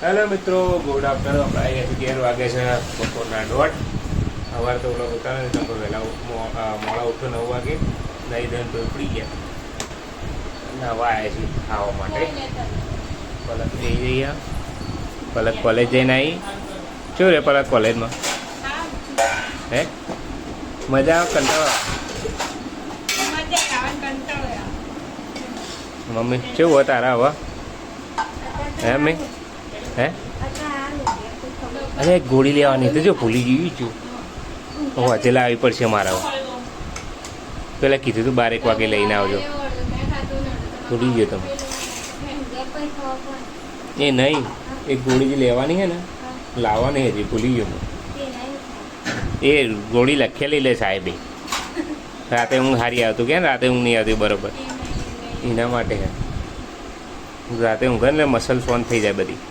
Hello મિત્રો, good afternoon. આપણે અહીંયા 11 વાગે છે બપોરના 1:30. સવારે તો ઓલા ઉતારે ને તો વહેલા મોડા ઉઠો 9 વાગે નહીં ધન તો ઉપડી ગયા. નવા આવ્યા છીએ ખાવા માટે. પલક જઈ જઈએ. પલક કોલેજ જઈને આવી. શું રે પલક કોલેજમાં? હે મજા આવે કંટાળો? મમ્મી કેવું હોય તારા હવે? હે મમ્મી? હે અરે ગોળી લેવાની તો જો ભૂલી ગઈ છું. હું આજે લાવવી પડશે મારા. પેલા કીધું તું 12 વાગે લઈને આવજો. ભૂલી ગયો તમે? એ નહીં, એક ગોળી જે લેવાની છે ને લાવવાની હજી ભૂલી ગયો. એ ગોળી લખેલી લે સાહેબે. રાતે ઊંઘ સારી આવતું કે રાતે ઊંઘ નહીં આવતી બરોબર, એના માટે છે. રાતે ઊંઘ ને મસલ સોન થઈ જાય બધી,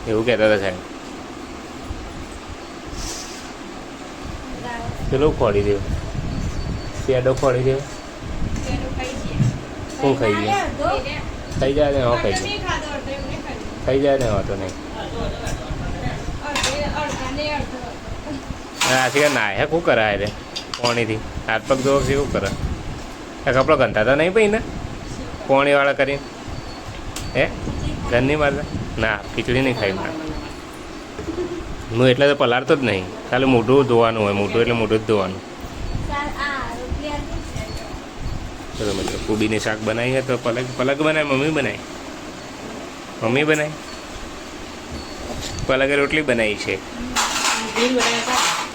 એવું કહેતા હતા સાહેબ. પેલો ખોડી દેવો, પેડો ખોડી દેવો. શું ખાઈ ગયા? થઈ જાય ને ખાઈ જાય, થઈ જાય ને વાતો નહીં. આથી ના હે શું કરાય રે પોણીથી હાથ પગ ધોવ છે એવું કરે. કપડો ગંધાતા નહીં ભાઈ ને પોણીવાળા કરીને? હે ઘરની મારતા? ના, ખીચડી નહીં ખાઈ મારે હું. એટલે તો પલાળતો જ નહીં, ખાલી મોઢું ધોવાનું હોય. મોઢું એટલે મોઢું જ ધોવાનું. ચલો મિત્રો, કોબીની શાક બનાવી છે તો પલક બનાવી, મમ્મી બનાવી. મમ્મી બનાવી. પલકે રોટલી બનાવી છે.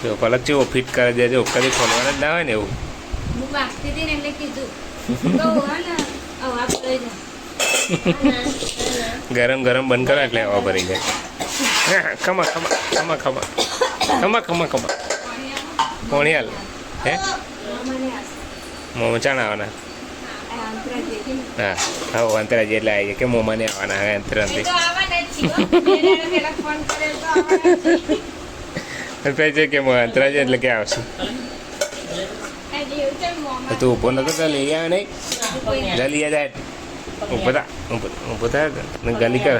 તો પલક જેવો ફિટ કરી દેજો, કદી ખોલવાના જ ના હોય ને એવું. ગરમ ગરમ બંધ કરો એટલે હવા ભરી જાય. ખમા ખમા ખમા ખમા ખમા ખમા ખમા કોણી હાલ. હે મોમાં ચાણ આવવાના? હા હા, અંતરાજી એટલે આવી જાય કે મોમાં નહીં આવવાના. હવે અંતરાજી છે કે અંતરાજી એટલે ક્યાં આવશે? તું ઊભો નતો તો લઈ આવે નહીં? જલ્દી જાય ઊભો થા, ઊભો થાય ગલી કર.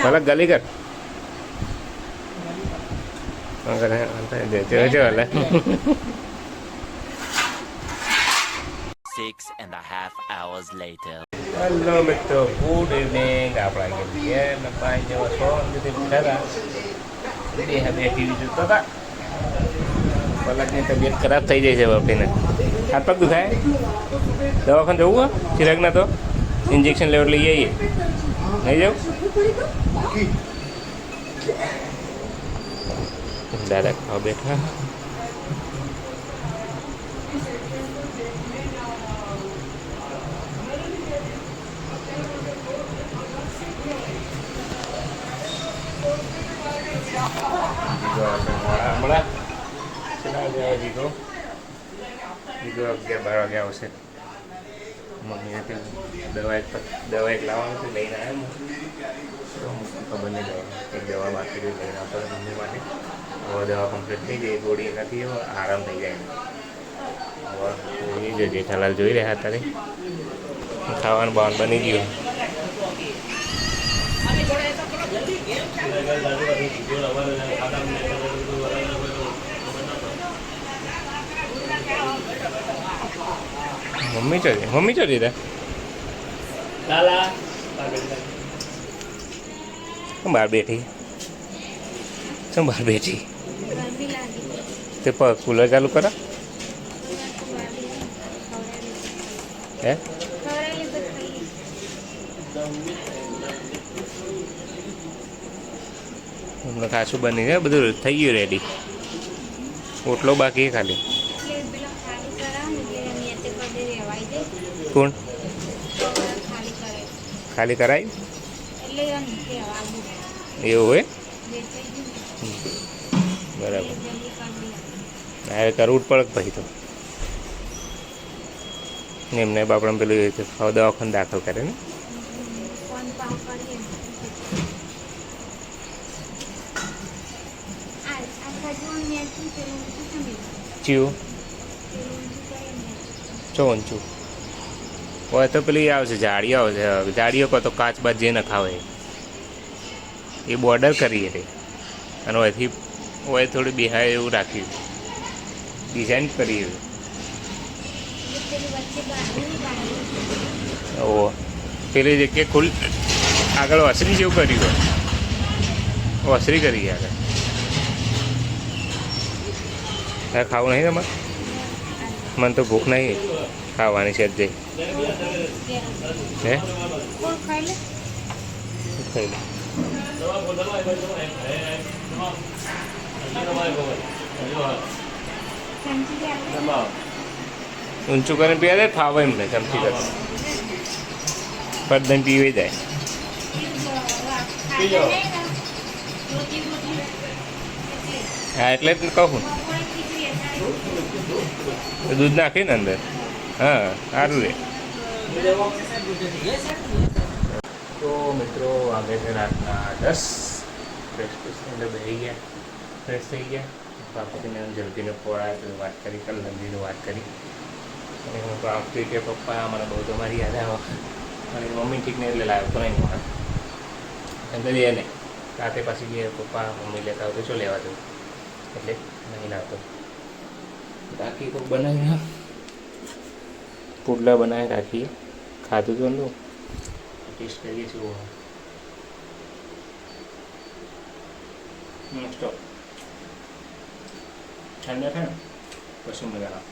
પલક ગલી કર. જો હાલે 6.5 hours later. હેલો મિત્રો, ગુડ ઇવનિંગ. આપણા ગયા પાંચ જેવા 6 સુધી ઉઠ્યા હતા. બે ટીવી જોતા હતા. પલકની તબિયત ખરાબ થઈ જાય છે બાપીને. હાથ પગ દુખાય? દવાખાને જવું હોય ચિરાગના? તો ઇન્જેક્શન લેવા લઈ આવીએ. નહીં જાઉં? દાદા ખાવા બેઠા. હમણાં જીગો 11-12 વાગે આવશે. મમ્મીને દવા એક લાવવાનું છે, લઈને આવ્યા. ખબર નહીં એક દવા બાકી લઈને આવતો મમ્મી માટે. હવે દવા કમ્પ્લીટ થઈ જાય, ગોળી એનાથી આરામ થઈ જાય. હવે જેઠાલાલ જોઈ રહ્યા હતા ને ખાવાનું બાવન બની ગયું. મમ્મી ચોરી હતા બહાર બેઠી. શું બહાર બેઠી? તે કુલર ચાલુ કરો. હે હમણાં ખાસું બની જાય, બધું થઈ ગયું રેડી. ઓટલો બાકી ખાલી. કોણ ખાલી કરાય? એવું હોય બરાબર. હવે કરવું જ પડે પછી તો. એમને બાપડા પેલું દવાખાને દાખલ કરે ને. ચિયું ચો ઊંચું હોય તો પેલી આવશે જાળીઓ આવશે, જાળીઓ કહો તો કાચ બાચ જે ન ખાવે એ બોર્ડર કરીએ રે, અને અહીંથી હોય થોડું બેહાય એવું રાખ્યું, ડિઝાઇન કરીએ. ઓ પેલી જગ્યાએ ખુલ આગળ વસરી જેવું કર્યું હોય, વસરી કરી આગળ. હા ખાવું નહીં તમારે? મને તો ભૂખ નહીં ખાવાની છે જ જઈ. હે ખાઈ લે. ઊંચું કરીને પીવા જાય ફાવે એમ ને ચમચી કરતા પદન પીવે જાય. હા એટલે જ કહું દૂધ નાખીને અંદર. હા સારું રે. તો મિત્રો વાગે છે રાતના 10. ફ્રેશ અંદર બેસી ગયા, ફ્રેશ થઈ ગયા. બાપુજીને જલ્દીને પોળા તો વાત કરી, કલંદીને વાત કરી. અને હું તો આવતી કે પપ્પા મને બહુ તમારી યાદ આવે, અને મમ્મી ઠીક નહીં એટલે લાવ્યો તો નહીં મળે એમ કરી એને રાતે પાછી ગયા પપ્પા મમ્મી લેતા આવતો શું લેવા જવું એટલે નહીં લાવતો. રાખી તો બનાવી પુડલા બનાવી રાખીએ, ખાધું તો નું ટેસ્ટ કરીએ શું સ્ટોપ ઠંડા થાય ને પછી મજા આવે.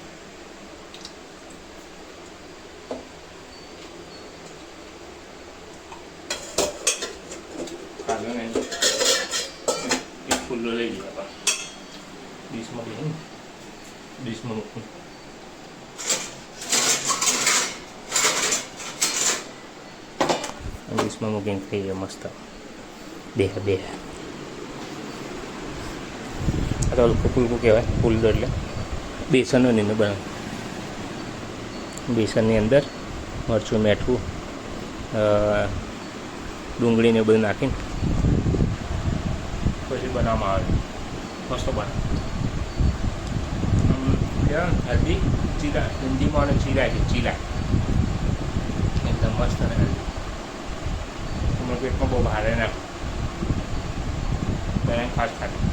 ખાધું ને એક ફૂલો લઈ લઈએ આપણે ડીશમાં લઈને, ડીશમાં મૂકું. ડીશમાં મૂકીને ખાઈએ મસ્ત બે આ તો હલકું ફૂલકું કહેવાય. ફૂલદો એટલે બેસનનો નીનો બનાવે, બેસનની અંદર મરચું મીઠું ડુંગળીને બધું નાખીને પછી બનાવવામાં આવે, મસ્ત બને. હલ્દી ચીલા, હિન્દીમાં અને ચીલા છે, ચીલા એકદમ મસ્ત અને હલ્દી. તમારા પેટમાં બહુ ભારે નાખું બનાવીને ખાસ ખાતું.